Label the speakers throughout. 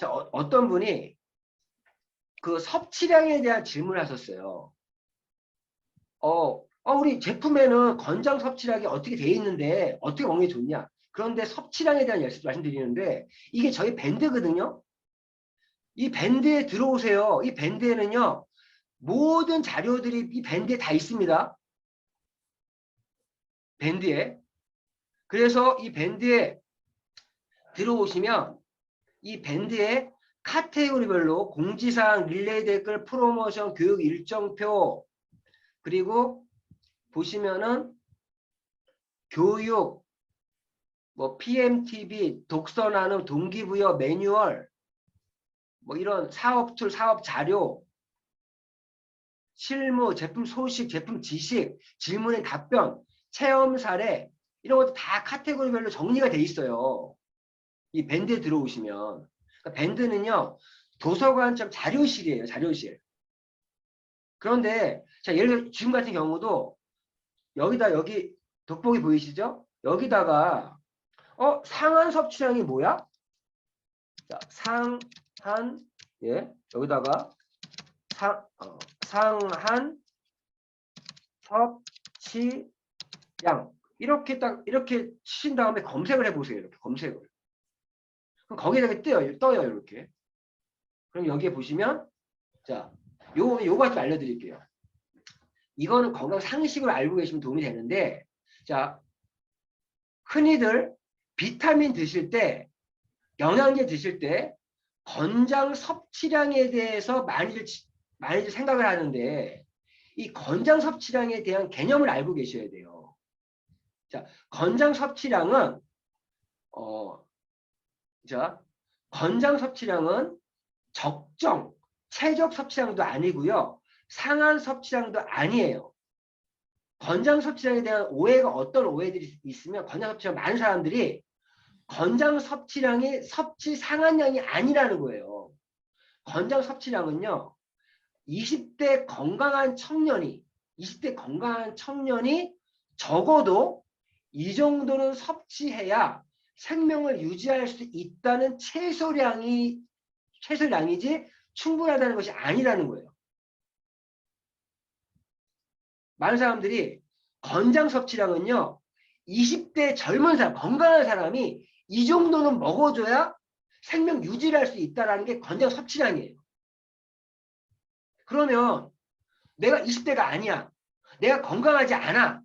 Speaker 1: 자, 어떤 분이 그 섭취량에 대한 질문을 하셨어요. 우리 제품에는 권장 섭취량이 어떻게 돼 있는데 어떻게 먹는 게 좋냐? 그런데 섭취량에 대한 말씀드리는데 이게 저희 밴드거든요. 이 밴드에 들어오세요. 이 밴드에는요. 모든 자료들이 이 밴드에 다 있습니다. 밴드에. 그래서 이 밴드에 들어오시면 이 밴드에 카테고리별로 공지사항, 릴레이 댓글, 프로모션, 교육 일정표 그리고 보시면은 교육, 뭐 PMTV, 독서 나눔, 동기부여, 매뉴얼, 뭐 이런 사업 툴, 사업 자료, 실무, 제품 소식, 제품 지식, 질문의 답변, 체험 사례 이런 것도 다 카테고리별로 정리가 돼 있어요. 이 밴드에 들어오시면. 그러니까 밴드는요. 도서관처럼 자료실이에요. 자료실. 그런데 자 예를 들어 지금 같은 경우도 여기 돋보기 보이시죠? 여기다가 상한 섭취량이 뭐야? 자, 상한 여기다가 상한 섭취량 이렇게 딱 이렇게 치신 다음에 검색을 해보세요. 이렇게 검색을. 그럼 거기다가 떠요 이렇게. 그럼 여기에 보시면 자 요거 좀 알려드릴게요. 이거는 건강 상식으로 알고 계시면 도움이 되는데 자 흔히들 비타민 드실 때 영양제 드실 때 권장 섭취량에 대해서 많이들 생각을 하는데 이 권장 섭취량에 대한 개념을 알고 계셔야 돼요. 자, 권장 섭취량은 권장 섭취량은 적정, 최적 섭취량도 아니고요. 상한 섭취량도 아니에요. 권장 섭취량에 대한 오해가 어떤 오해들이 있으면 권장 섭취량 많은 사람들이 권장 섭취량이 섭취 상한량이 아니라는 거예요. 권장 섭취량은요. 20대 건강한 청년이 적어도 이 정도는 섭취해야 생명을 유지할 수 있다는 최소량이지 충분하다는 것이 아니라는 거예요. 많은 사람들이 권장 섭취량은요. 20대 젊은 사람, 건강한 사람이 이 정도는 먹어줘야 생명 유지를 할 수 있다는 게 권장 섭취량이에요. 그러면 내가 20대가 아니야. 내가 건강하지 않아.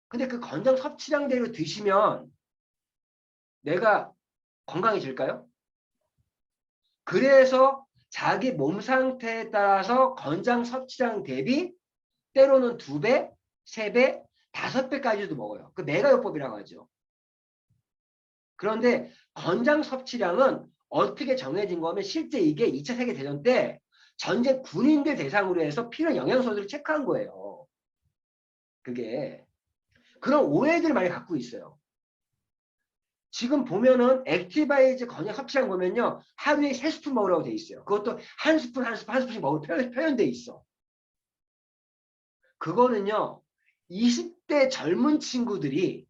Speaker 1: 근데 그 권장 섭취량대로 드시면 내가 건강해질까요? 그래서 자기 몸 상태에 따라서 권장 섭취량 대비 때로는 2배, 3배, 5배까지도 먹어요. 그 메가요법이라고 하죠. 그런데 권장 섭취량은 어떻게 정해진 거면 실제 이게 2차 세계대전 때 전쟁 군인들 대상으로 해서 필요 영양소들을 체크한 거예요. 그게. 그런 오해들을 많이 갖고 있어요. 지금 보면은 액티바이즈 권장 섭취량 보면요. 하루에 3스푼 먹으라고 돼 있어요. 그것도 한 스푼씩 먹을 표현돼 있어. 그거는요. 20대 젊은 친구들이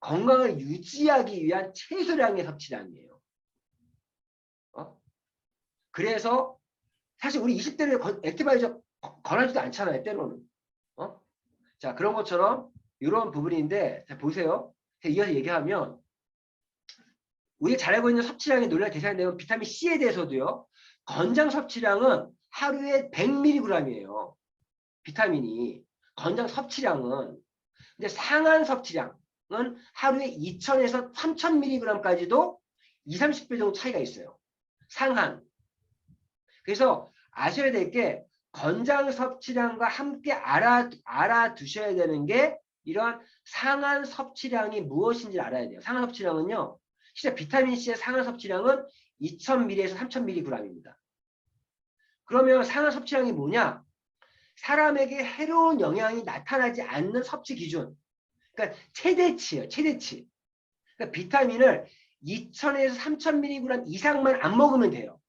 Speaker 1: 건강을 유지하기 위한 최소량의 섭취량이에요. 그래서 사실 우리 20대를 액티바이저 권하지도 않잖아요. 때로는. 자 그런 것처럼 이런 부분인데 자, 보세요. 이어서 얘기하면 우리가 잘 알고 있는 섭취량의 논란의 대상이 되는 비타민 C에 대해서도요. 권장 섭취량은 하루에 100mg이에요. 비타민이. 권장 섭취량은. 근데 상한 섭취량은 하루에 2000에서 3000mg까지도 20, 30배 정도 차이가 있어요. 상한. 그래서 아셔야 될 게 권장 섭취량과 함께 알아두셔야 되는 게 이러한 상한 섭취량이 무엇인지 알아야 돼요. 상한 섭취량은요. 실제 비타민C의 상한 섭취량은 2000mg에서 3000mg입니다. 그러면 상한 섭취량이 뭐냐? 사람에게 해로운 영향이 나타나지 않는 섭취 기준. 그러니까 최대치예요. 최대치. 그러니까 비타민을 2000에서 3000mg 이상만 안 먹으면 돼요.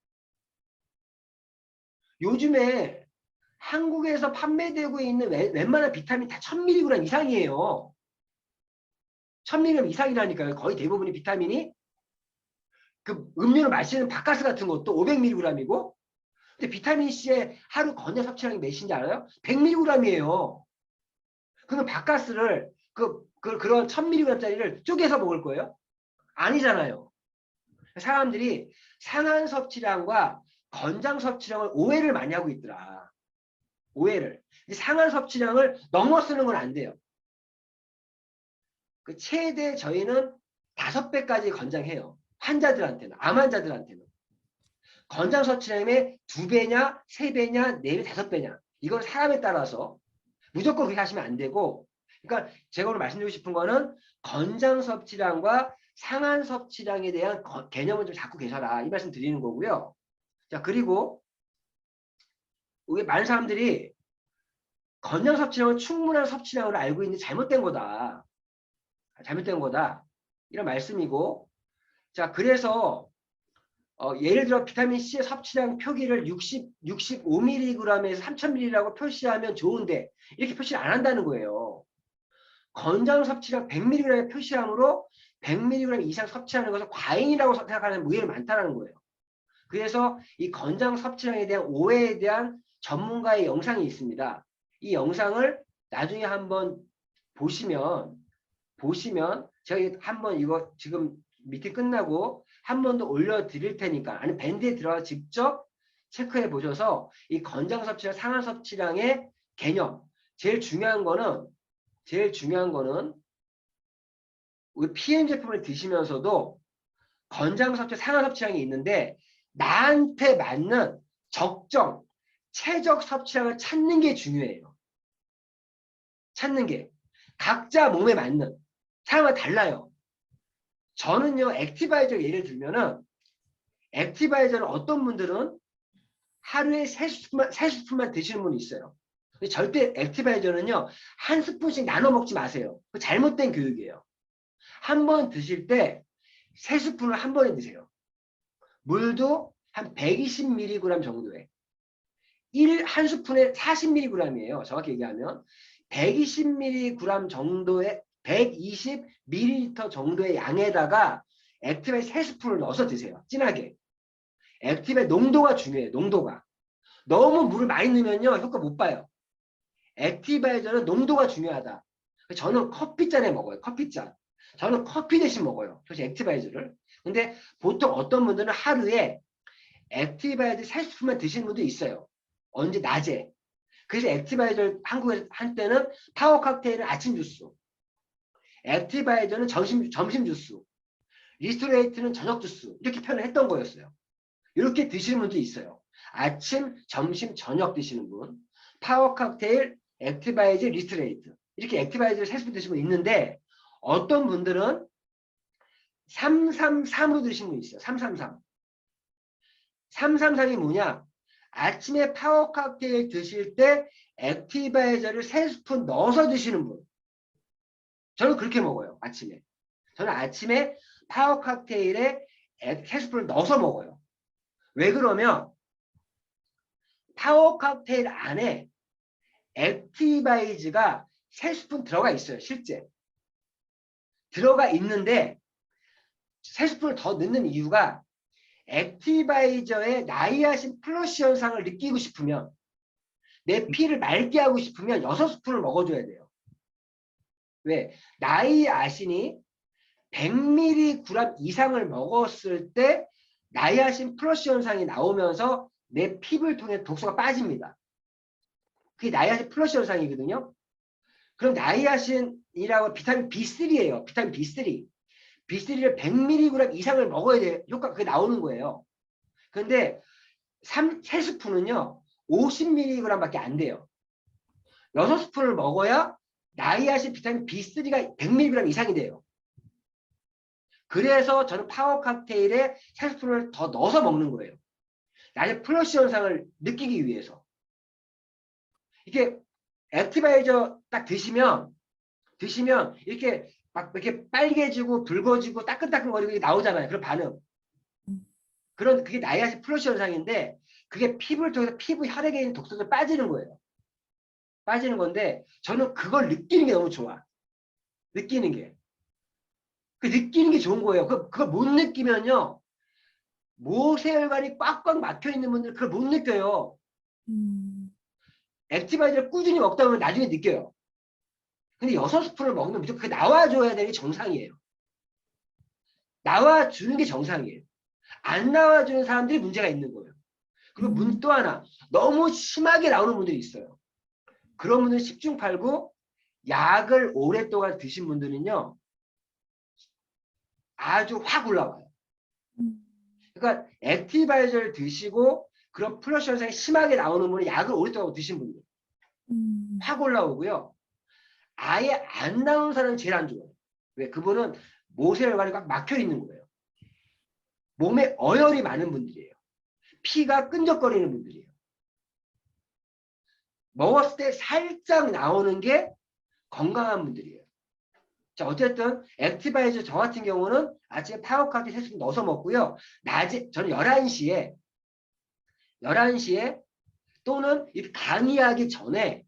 Speaker 1: 요즘에 한국에서 판매되고 있는 웬만한 비타민 다 1000mg 이상이에요. 1000mg 이상이라니까요. 거의 대부분이 비타민이. 그 음료를 마시는 바카스 같은 것도 500mg이고, 근데 비타민 C의 하루 건강 섭취량이 몇인지 알아요? 100mg이에요. 그러면 바카스를 그런 1000mg짜리를 쪼개서 먹을 거예요? 아니잖아요. 사람들이 상한 섭취량과 건장 섭취량을 오해를 많이 하고 있더라. 오해를. 상한 섭취량을 넘어 쓰는 건 안 돼요. 그 최대 저희는 5배까지 권장해요. 환자들한테는, 암 환자들한테는. 권장 섭취량의 2배냐, 3배냐, 4배, 5배냐. 이건 사람에 따라서 무조건 그렇게 하시면 안 되고, 그러니까 제가 오늘 말씀드리고 싶은 거는 권장 섭취량과 상한 섭취량에 대한 개념을 좀 잡고 계셔라. 이 말씀 드리는 거고요. 자, 그리고 우리 많은 사람들이 권장 섭취량은 충분한 섭취량으로 알고 있는데 잘못된 거다. 잘못된 거다. 이런 말씀이고, 자, 그래서 예를 들어 비타민 C의 섭취량 표기를 65mg에서 3000mg라고 표시하면 좋은데 이렇게 표시를 안 한다는 거예요. 권장 섭취량 100mg의 표시함으로 100mg 이상 섭취하는 것은 과잉이라고 생각하는 무예를 많다는 거예요. 그래서 이 권장 섭취량에 대한 오해에 대한 전문가의 영상이 있습니다. 이 영상을 나중에 한번 보시면 제가 한번 이거 지금 미팅 끝나고 한 번 더 올려드릴 테니까, 아니 밴드에 들어가 직접 체크해 보셔서 이 권장 섭취량, 상한 섭취량의 개념, 제일 중요한 거는 우리 PM 제품을 드시면서도 권장 섭취, 상한 섭취량이 있는데 나한테 맞는 적정, 최적 섭취량을 찾는 게 중요해요. 찾는 게. 각자 몸에 맞는. 사람마다 달라요. 저는요, 액티바이저 예를 들면은, 액티바이저는 어떤 분들은 하루에 3스푼만 드시는 분이 있어요. 절대 액티바이저는요, 한 스푼씩 나눠 먹지 마세요. 잘못된 교육이에요. 한 번 드실 때 3스푼을 한 번에 드세요. 물도 한 120mg 정도에. 한 스푼에 40mg이에요. 정확히 얘기하면. 120mg 정도의 120ml 정도의 양에다가 액티바이저 3스푼을 넣어서 드세요. 진하게. 액티바이저 농도가 중요해요. 농도가. 너무 물을 많이 넣으면요. 효과 못 봐요. 액티바이저는 농도가 중요하다. 저는 커피잔에 먹어요. 커피잔. 저는 커피 대신 먹어요. 그래서 액티바이저를. 근데 보통 어떤 분들은 하루에 액티바이저 40스푼만 드시는 분도 있어요. 언제? 낮에. 그래서 액티바이저 한국에서 한때는 파워 칵테일은 아침 주스, 액티바이저는 점심 주스, 리스토레이트는 저녁 주스 이렇게 표현을 했던 거였어요. 이렇게 드시는 분도 있어요. 아침, 점심, 저녁 드시는 분, 파워 칵테일, 액티바이저, 리스토레이트 이렇게 액티바이저를 30분 드시는 분 있는데 어떤 분들은 333으로 드시는 분 있어요. 333. 333이 뭐냐? 아침에 파워 칵테일 드실 때 액티바이저를 3스푼 넣어서 드시는 분. 저는 그렇게 먹어요. 아침에. 저는 아침에 파워 칵테일에 3스푼을 넣어서 먹어요. 왜 그러면 파워 칵테일 안에 액티바이저가 3스푼 들어가 있어요. 실제. 들어가 있는데 3스푼을 더 넣는 이유가 액티바이저의 나이아신 플러스 현상을 느끼고 싶으면 내 피를 맑게 하고 싶으면 6스푼을 먹어줘야 돼요. 왜? 나이아신이 100mg 이상을 먹었을 때 나이아신 플러스 현상이 나오면서 내 피부를 통해 독소가 빠집니다. 그게 나이아신 플러스 현상이거든요. 그럼 나이아신이라고 비타민 B3예요. 비타민 B3. B3를 100mg 이상을 먹어야 돼. 효과가 그게 나오는 거예요. 그런데 3스푼은요. 50mg밖에 안 돼요. 6스푼을 먹어야 나이아신 비타민 B3가 100mg 이상이 돼요. 그래서 저는 파워 칵테일에 3스푼을 더 넣어서 먹는 거예요. 나의 플러스 현상을 느끼기 위해서. 이게 액티바이저 딱 드시면 이렇게 막 이렇게 빨개지고 붉어지고 따끈따끈거리고 나오잖아요. 그런 반응. 그게 나이아신 플러스 현상인데 그게 피부를 통해서 피부 혈액에 있는 독소가 빠지는 거예요. 빠지는 건데 저는 그걸 느끼는 게 너무 좋아. 느끼는 게. 그 느끼는 게 좋은 거예요. 그걸 못 느끼면요. 모세혈관이 꽉꽉 막혀 있는 분들 그걸 못 느껴요. 액티바이저를 꾸준히 먹다 보면 나중에 느껴요. 근데 6스푼을 먹으면 무조건 그게 나와줘야 되는 게 정상이에요. 나와주는 게 정상이에요. 안 나와주는 사람들이 문제가 있는 거예요. 그리고 또 하나 너무 심하게 나오는 분들이 있어요. 그런 분들은 10중 8구 약을 오랫동안 드신 분들은요. 아주 확 올라와요. 그러니까 액티바이저를 드시고 그런 플러시 현상이 심하게 나오는 분은 약을 오랫동안 드신 분들 확 올라오고요. 아예 안 나오는 사람은 제일 안 좋아요. 왜? 그분은 모세혈관이 꽉 막혀 있는 거예요. 몸에 어혈이 많은 분들이에요. 피가 끈적거리는 분들이에요. 먹었을 때 살짝 나오는 게 건강한 분들이에요. 자, 어쨌든 액티바이저 저 같은 경우는 아침에 파워카티 3스푼 넣어서 먹고요. 낮에 저는 11시에 또는 이 강의하기 전에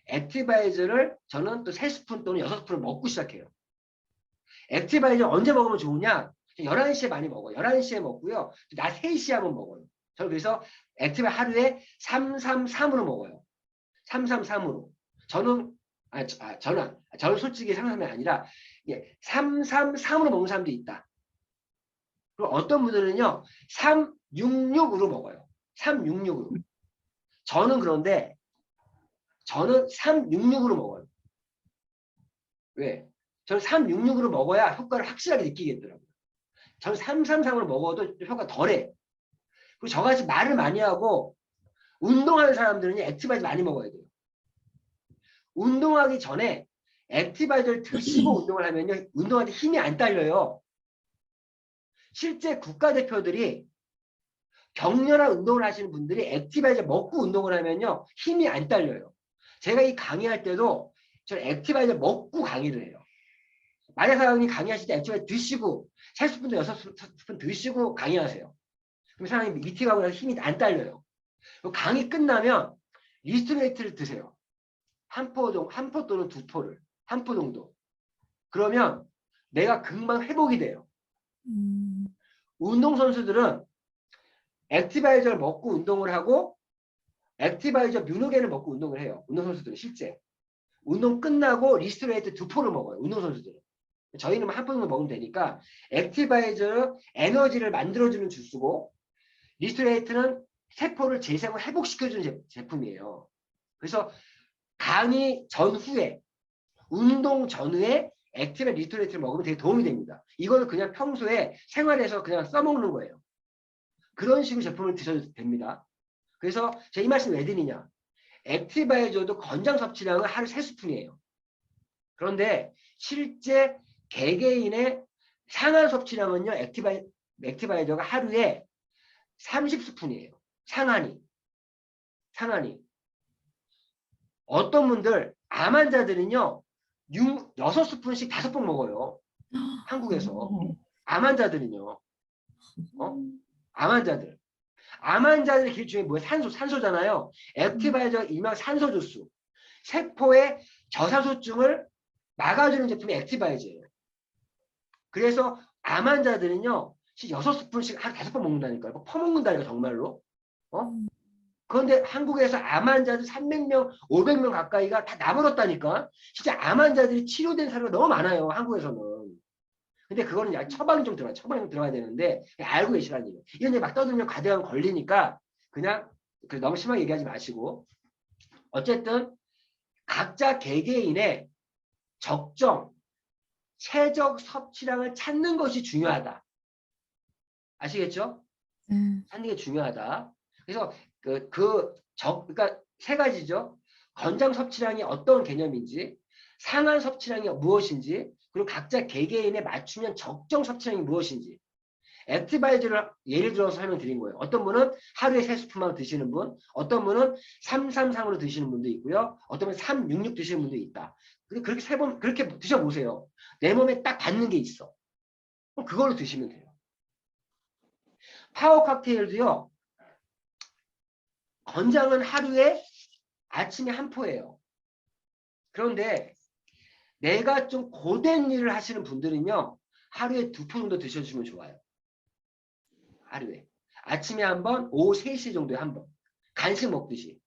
Speaker 1: 액티바이저를 저는 또 3스푼 또는 6스푼을 먹고 시작해요. 액티바이저 언제 먹으면 좋으냐? 11시에 많이 먹어요. 11시에 먹고요. 낮 3시에 한번 먹어요. 저는 그래서 액티바이저 하루에 333으로 먹어요. 333으로. 저는 솔직히 333이 아니라 333으로 먹는 사람도 있다. 그리고 어떤 분들은요. 366으로 먹어요. 366으로. 그런데 저는 366으로 먹어요. 왜? 저는 366으로 먹어야 효과를 확실하게 느끼겠더라고요. 저는 333으로 먹어도 효과가 덜해. 그리고 저같이 말을 많이 하고 운동하는 사람들은 액티바이저 많이 먹어야 돼요. 운동하기 전에 액티바이저를 드시고 운동을 하면요. 운동할 때 힘이 안 딸려요. 실제 국가대표들이 격렬한 운동을 하시는 분들이 액티바이저 먹고 운동을 하면요. 힘이 안 딸려요. 제가 이 강의할 때도 저는 액티바이저 먹고 강의를 해요. 만약 사장님이 강의하실 때 액티바이저 드시고 30분, 6스푼 드시고 강의하세요. 그럼 사장님이 미팅하고 나서 힘이 안 딸려요. 강의 끝나면 리스트레이트를 드세요. 한 포 또는 2포를. 한 포 정도. 그러면 내가 금방 회복이 돼요. 운동선수들은 액티바이저를 먹고 운동을 하고 액티바이저 뮤노겐을 먹고 운동을 해요. 운동선수들은 실제. 운동 끝나고 리스트레이트 2포를 먹어요. 운동선수들은. 저희는 한 포 정도 먹으면 되니까 액티바이저 에너지를 만들어주는 주스고 리스트레이트는 세포를 재생을 회복시켜주는 제품이에요. 그래서 강의 전후에 운동 전후에 액티바 리스토레이트를 먹으면 되게 도움이 됩니다. 이거는 그냥 평소에 생활에서 그냥 써먹는 거예요. 그런 식으로 제품을 드셔도 됩니다. 그래서 제가 이 말씀 왜 드리냐. 액티바이저도 권장 섭취량은 하루 3스푼이에요. 그런데 실제 개개인의 상한 섭취량은요. 액티바이저가 하루에 30스푼이에요. 상한이. 어떤 분들 암 환자들은요. 6스푼씩 5번 먹어요. 한국에서. 암 환자들은요. 암 환자들. 암 환자들 길 중에 뭐예요? 산소잖아요. 액티바이저 일명 산소 주스. 세포의 저산소증을 막아주는 제품이 액티바이저예요. 그래서 암 환자들은요. 6스푼씩 하루 5번 먹는다니까요. 퍼먹는다니까 정말로. 그런데 한국에서 암 환자들 300명, 500명 가까이가 다 나버렸다니까. 진짜 암 환자들이 치료된 사례가 너무 많아요. 한국에서는. 근데 그거는 처방이 좀 들어가야 되는데 알고 계시라는 얘기예요. 이런 얘기 막 떠들면 과대하면 걸리니까 그냥 너무 심하게 얘기하지 마시고 어쨌든 각자 개개인의 적정, 최적 섭취량을 찾는 것이 중요하다. 아시겠죠? 찾는 게 중요하다. 그래서 그러니까 3가지죠. 권장 섭취량이 어떤 개념인지, 상한 섭취량이 무엇인지, 그리고 각자 개개인에 맞추면 적정 섭취량이 무엇인지. 액티바이저를 예를 들어서 설명드린 거예요. 어떤 분은 하루에 3스푼만 드시는 분, 어떤 분은 333으로 드시는 분도 있고요. 어떤 분은 366 드시는 분도 있다. 그렇게 3번 그렇게 드셔보세요. 내 몸에 딱 맞는 게 있어. 그럼 그걸로 드시면 돼요. 파워 칵테일도요. 권장은 하루에 아침에 한 포예요. 그런데 내가 좀 고된 일을 하시는 분들은요. 하루에 2포 정도 드셔주시면 좋아요. 하루에. 아침에 한 번, 오후 3시 정도에 한 번. 간식 먹듯이.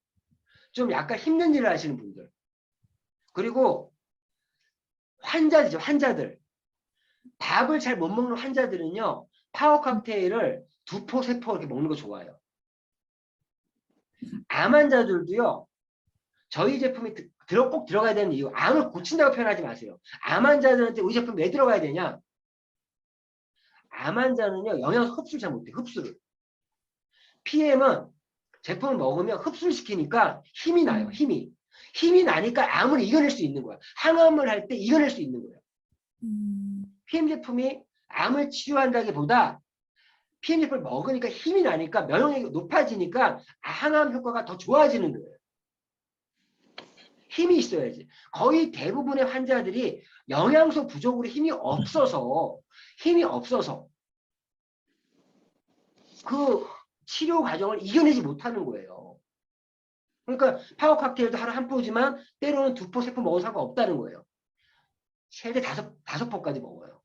Speaker 1: 좀 약간 힘든 일을 하시는 분들. 그리고 환자들이죠. 환자들. 밥을 잘 못 먹는 환자들은요. 파워 칵테일을 2포, 3포 이렇게 먹는 거 좋아요. 암 환자들도요. 저희 제품이 꼭 들어가야 되는 이유. 암을 고친다고 표현하지 마세요. 암 환자들한테 우리 제품 왜 들어가야 되냐. 암 환자는요. 영양소 흡수를 잘 못해요. 흡수를. PM은 제품을 먹으면 흡수를 시키니까 힘이 나요. 힘이. 힘이 나니까 암을 이겨낼 수 있는 거야. 항암을 할 때 이겨낼 수 있는 거예요. PM 제품이 암을 치료한다기보다 PM 제품을 먹으니까 힘이 나니까 면역력이 높아지니까 항암 효과가 더 좋아지는 거예요. 힘이 있어야지. 거의 대부분의 환자들이 영양소 부족으로 힘이 없어서 그 치료 과정을 이겨내지 못하는 거예요. 그러니까 파워 칵테일도 하루 한 포지만 때로는 2포, 3포 먹어도 상관없다는 거예요. 최대 5포까지 먹어요.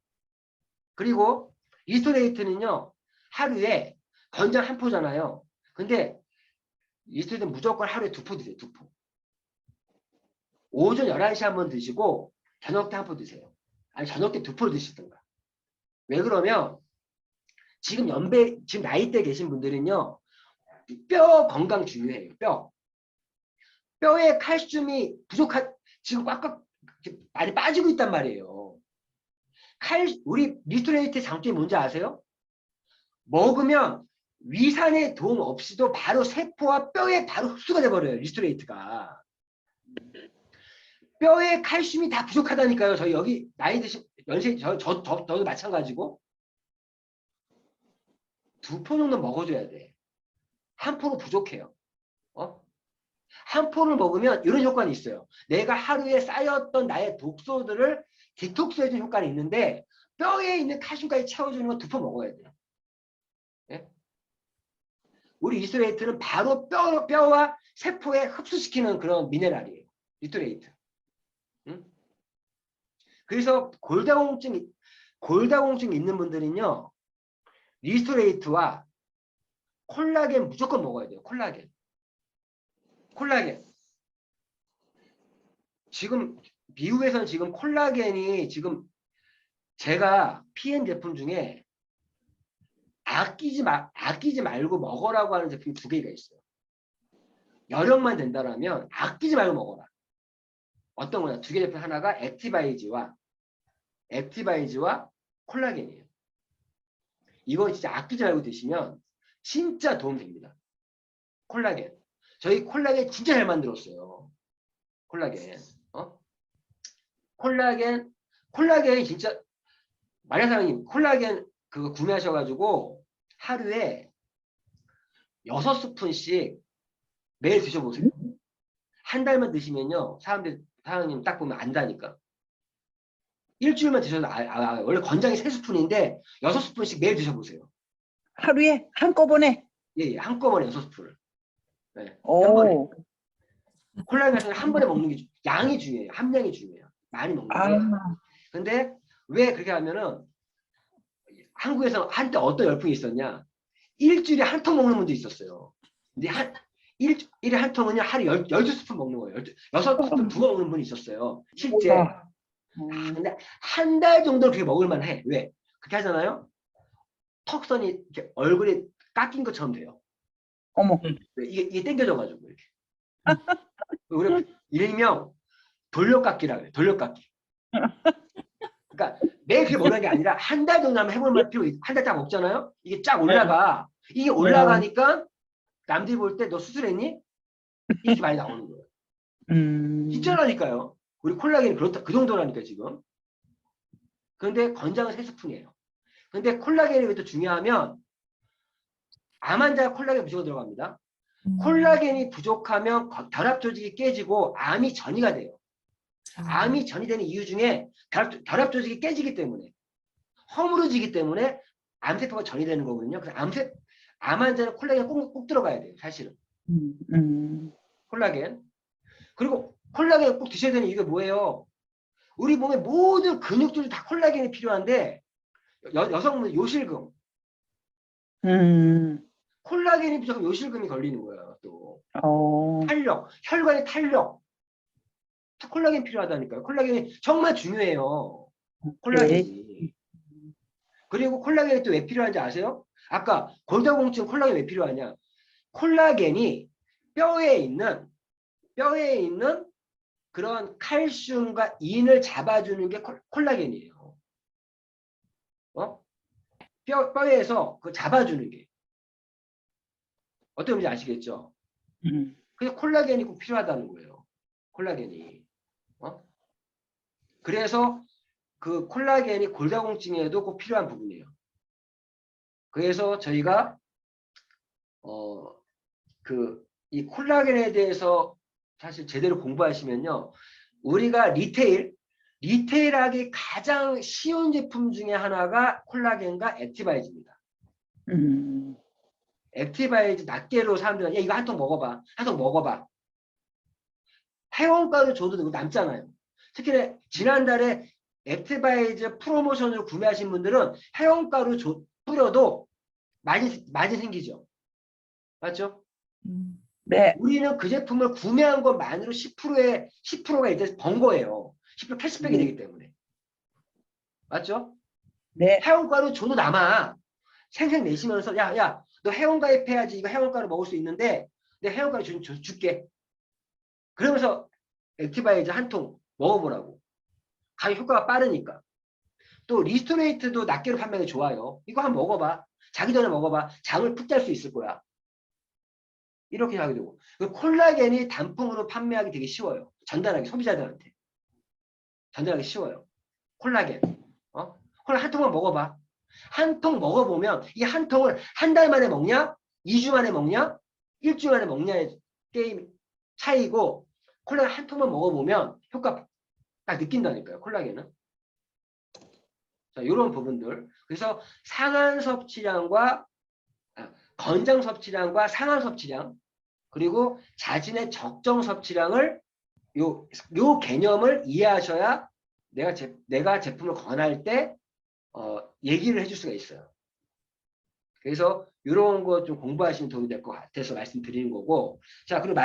Speaker 1: 그리고 리스토레이트는요. 하루에 건장 한 포잖아요. 근데 리스토레이트는 무조건 하루에 2포 드세요. 2포. 오전 11시 한 번 드시고 저녁 때 한 포 드세요. 아니 저녁 때 2포를 드시던가. 왜 그러면 지금 나이대 계신 분들은요. 뼈 건강 중요해요. 뼈에 칼슘이 지금 꽉꽉 많이 빠지고 있단 말이에요. 우리 리스토레이트의 장점이 뭔지 아세요? 먹으면 위산의 도움 없이도 바로 세포와 뼈에 바로 흡수가 돼버려요. 리스토레이트가. 뼈에 칼슘이 다 부족하다니까요. 저희 여기 나이 드신 연세 저도 마찬가지고 2포 정도 먹어줘야 돼. 한 포로 부족해요. 한 포를 먹으면 이런 효과는 있어요. 내가 하루에 쌓였던 나의 독소들을 디톡스해주는 효과는 있는데 뼈에 있는 칼슘까지 채워주는 건 2포 먹어야 돼요. 네? 우리 리스토레이트는 바로 뼈와 세포에 흡수시키는 그런 미네랄이에요. 리스토레이트. 응? 그래서 골다공증 있는 분들은요. 리스토레이트와 콜라겐 무조건 먹어야 돼요. 콜라겐. 지금 미국에서는 지금 콜라겐이 지금 제가 PM 제품 중에 아끼지 말고 먹어라고 하는 제품이 2개가 있어요. 여력만 된다라면 아끼지 말고 먹어라. 어떤 거냐? 2개 제품 하나가 액티바이즈와 콜라겐이에요. 이거 진짜 아끼지 말고 드시면 진짜 도움 됩니다. 콜라겐. 저희 콜라겐 진짜 잘 만들었어요. 콜라겐. 콜라겐이 진짜 마리아 사장님 콜라겐 그거 구매하셔가지고 하루에 6스푼씩 매일 드셔보세요. 한 달만 드시면요. 사장님 딱 보면 안다니까. 일주일만 드셔도 원래 권장이 3스푼인데 6스푼씩 매일 드셔보세요.
Speaker 2: 하루에 한꺼번에?
Speaker 1: 예, 한꺼번에 6스푼을. 네,
Speaker 2: 오.
Speaker 1: 한 번에. 콜라겐은 한 번에 먹는 게 양이 중요해요. 함량이 중요해요. 많이 먹는 게. 근데 왜 그렇게 하면은 한국에서 한때 어떤 열풍이 있었냐. 일주일에 한 통 먹는 분도 있었어요. 근데 일주일에 한 통은요, 하루 12스푼 먹는 거예요. 6스푼 2번 먹는 분이 있었어요. 실제. 근데 한 달 정도는 그렇게 먹을만 해. 왜? 그렇게 하잖아요. 턱선이 이렇게 얼굴에 깎인 것처럼 돼요.
Speaker 2: 어머.
Speaker 1: 이게 당겨져가지고 이렇게. 우리 일명 돌려깎기라고 해요. 돌려깎기. 그러니까 매일 그렇게 먹는 게 아니라 한 달 정도 하면 해볼 필요 있고 한 달 딱 먹잖아요. 이게 쫙 올라가. 이게 올라가니까 남들이 볼 때 너 수술했니? 이렇게 많이 나오는 거예요. 진짜라니까요. 우리 콜라겐이 그렇다 그 정도라니까 지금. 그런데 권장은 3스푼이에요. 근데 콜라겐이 왜 또 중요하면 암 환자가 콜라겐 무조건 들어갑니다. 콜라겐이 부족하면 결합 조직이 깨지고 암이 전이가 돼요. 암이 전이되는 이유 중에 결합 조직이 깨지기 때문에 허물어지기 때문에 암세포가 전이되는 거거든요. 그래서 암 환자는 콜라겐 꼭 들어가야 돼요. 사실은. 콜라겐. 그리고 콜라겐 꼭 드셔야 되는 이유가 뭐예요? 우리 몸의 모든 근육들이 다 콜라겐이 필요한데 여성분 요실금,
Speaker 2: 음,
Speaker 1: 콜라겐이 부족하면 요실금이 걸리는 거예요. 또
Speaker 2: 어,
Speaker 1: 탄력, 혈관의 탄력, 콜라겐 필요하다니까요. 콜라겐이 정말 중요해요.
Speaker 2: 네.
Speaker 1: 콜라겐이. 그리고 콜라겐이 또 왜 필요한지 아세요? 아까 골다공증 콜라겐 왜 필요하냐? 콜라겐이 뼈에 있는 그런 칼슘과 인을 잡아주는 게 콜라겐이에요. 어? 뼈에서 그 잡아주는 게 어떤 건지 아시겠죠?
Speaker 2: 음,
Speaker 1: 그래서 콜라겐이 꼭 필요하다는 거예요. 콜라겐이. 어? 그래서 그 콜라겐이 골다공증에도 꼭 필요한 부분이에요. 그래서 저희가 이 콜라겐에 대해서 사실 제대로 공부하시면요. 우리가 리테일하기 가장 쉬운 제품 중에 하나가 콜라겐과 액티바이즈입니다.
Speaker 2: 음,
Speaker 1: 액티바이즈 낱개로 사람들은 야, 이거 한 통 먹어봐. 한 통 먹어봐. 회원가를 줘도 되고 남잖아요. 특히 지난달에 액티바이즈 프로모션으로 구매하신 분들은 회원가로 뿌려도 많이 생기죠. 맞죠?
Speaker 2: 네,
Speaker 1: 우리는 그 제품을 구매한 것만으로 10%가 이제 번 거예요. 10% 캐시백이 되기 때문에. 맞죠?
Speaker 2: 네,
Speaker 1: 회원가로 줘도 남아. 생생 내시면서 야, 너 회원 가입해야지 이거 회원가로 먹을 수 있는데 내 회원가로 줄게. 그러면서 액티바이저 한 통 먹어보라고. 가격 효과가 빠르니까. 또 리스토레이트도 낱개로 판매가 좋아요. 이거 한번 먹어봐. 자기 전에 먹어봐. 잠을 푹 잘 수 있을 거야. 이렇게 하게 되고. 콜라겐이 단품으로 판매하기 되게 쉬워요. 전달하기 소비자들한테. 전달하기 쉬워요. 콜라겐. 콜라 한 통만 먹어봐. 한 통 먹어보면 이 한 통을 한 달 만에 먹냐? 2주 만에 먹냐? 1주 만에 먹냐의 게임 차이고 콜라 한 통만 먹어보면 효과 딱 느낀다니까요. 콜라겐은. 자, 이런 부분들. 그래서 상한 섭취량과 건장 섭취량과 상한 섭취량 그리고 자신의 적정 섭취량을 요 개념을 이해하셔야 내가 제품을 권할 때 얘기를 해줄 수가 있어요. 그래서 이런 거 좀 공부하시면 도움이 될 것 같아서 말씀드리는 거고. 자, 그리고 마지막